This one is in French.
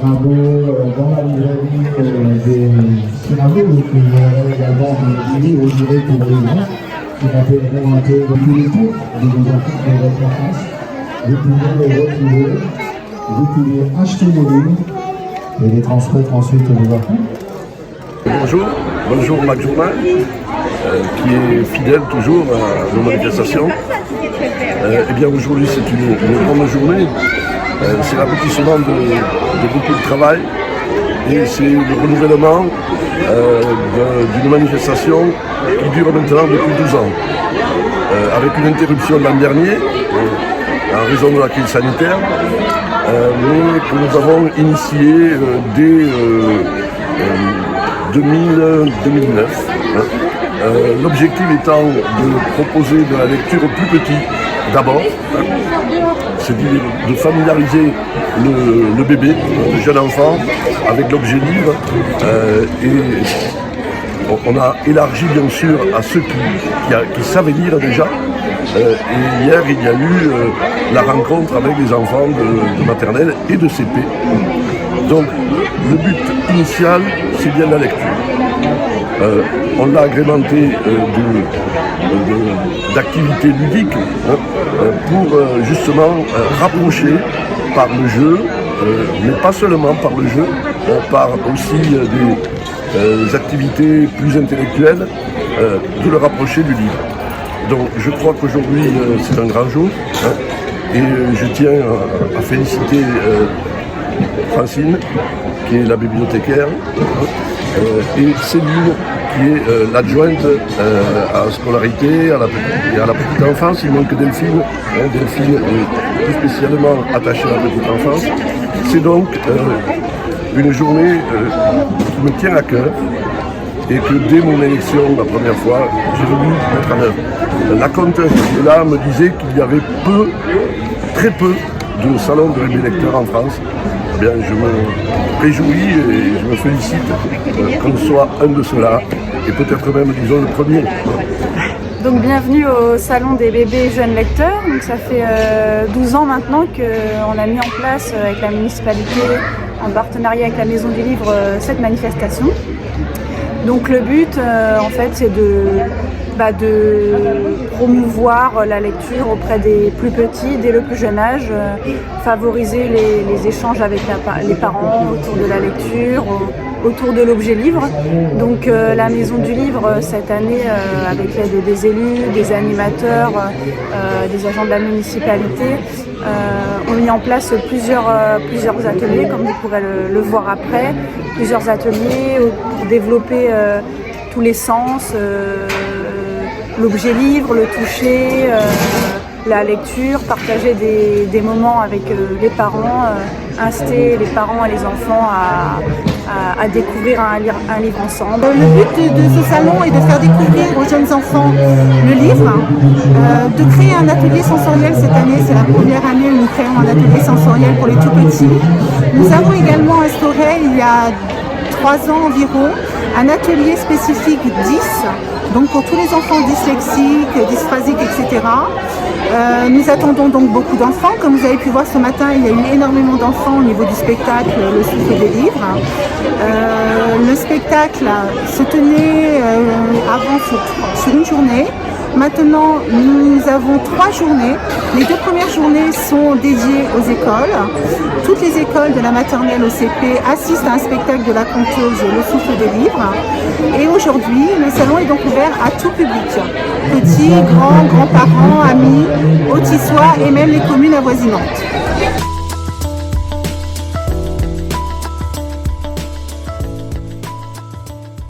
travaux dans la librairie des scénarios, donc vous aurez également des livres, je dirais, pour les gens qui rappelleront un peu tous les cours de vos enfants de votre enfance. Vous pouvez les retrouver, vous pouvez acheter vos livres et les transmettre ensuite à vos enfants. Bonjour Mac Journal, qui est fidèle toujours à nos manifestations. Eh bien aujourd'hui c'est une grande journée, c'est l'aboutissement de beaucoup de travail et c'est le renouvellement d'une manifestation qui dure maintenant depuis 12 ans. Avec une interruption l'an dernier, en raison de la crise sanitaire, mais que nous avons initié dès 2009. L'objectif étant de proposer de la lecture aux plus petits d'abord, c'est-à-dire de familiariser le bébé, le jeune enfant, avec l'objet livre. Et on a élargi bien sûr à ceux qui savaient lire déjà. Et hier il y a eu la rencontre avec les enfants de maternelle et de CP. Donc le but initial c'est bien la lecture. On l'a agrémenté d'activités ludiques pour justement rapprocher par le jeu, mais pas seulement par le jeu, par aussi des activités plus intellectuelles, de le rapprocher du livre. Donc je crois qu'aujourd'hui c'est un grand jour et je tiens à féliciter Francine qui est la bibliothécaire et Céline qui est l'adjointe à la scolarité et à la petite enfance. Il manque Delphine, Delphine est plus spécialement attachée à la petite enfance. C'est donc une journée qui me tient à cœur et que dès mon élection la première fois, j'ai voulu mettre en œuvre. La comtesse qui est là me disait qu'il y avait très peu de salons de bébés lecteurs en France. Eh bien, je me réjouis et je me félicite qu'on soit un de ceux-là, et peut-être même, disons, le premier. Donc bienvenue au Salon des bébés jeunes lecteurs. Donc, ça fait 12 ans maintenant qu'on a mis en place avec la municipalité, en partenariat avec la Maison du Livre, cette manifestation. Donc le but, en fait, c'est de promouvoir la lecture auprès des plus petits dès le plus jeune âge, favoriser les échanges avec les parents autour de la lecture, autour de l'objet livre. Donc la Maison du Livre, cette année, avec l'aide des élus, des animateurs, des agents de la municipalité, ont mis en place plusieurs ateliers, comme vous pourrez le voir après, plusieurs ateliers pour développer tous les sens, l'objet livre, le toucher, la lecture, partager des moments avec les parents, inciter les parents et les enfants à découvrir un livre ensemble. Le but de ce salon est de faire découvrir aux jeunes enfants le livre, de créer un atelier sensoriel cette année. C'est la première année où nous créons un atelier sensoriel pour les tout petits. Nous avons également instauré il y a 3 ans environ un atelier spécifique 10, donc pour tous les enfants dyslexiques, dysphasiques, etc. Nous attendons donc beaucoup d'enfants. Comme vous avez pu voir ce matin, il y a eu énormément d'enfants au niveau du spectacle Le Souffle des livres. Le spectacle se tenait avant sur une journée. Maintenant, nous avons 3 journées. Les 2 premières journées sont dédiées aux écoles. Toutes les écoles de la maternelle au CP assistent à un spectacle de la conteuse Le Souffle des livres. Et aujourd'hui, le salon est donc ouvert à tout public. Petits, grands, grands-parents, amis, autissois et même les communes avoisinantes.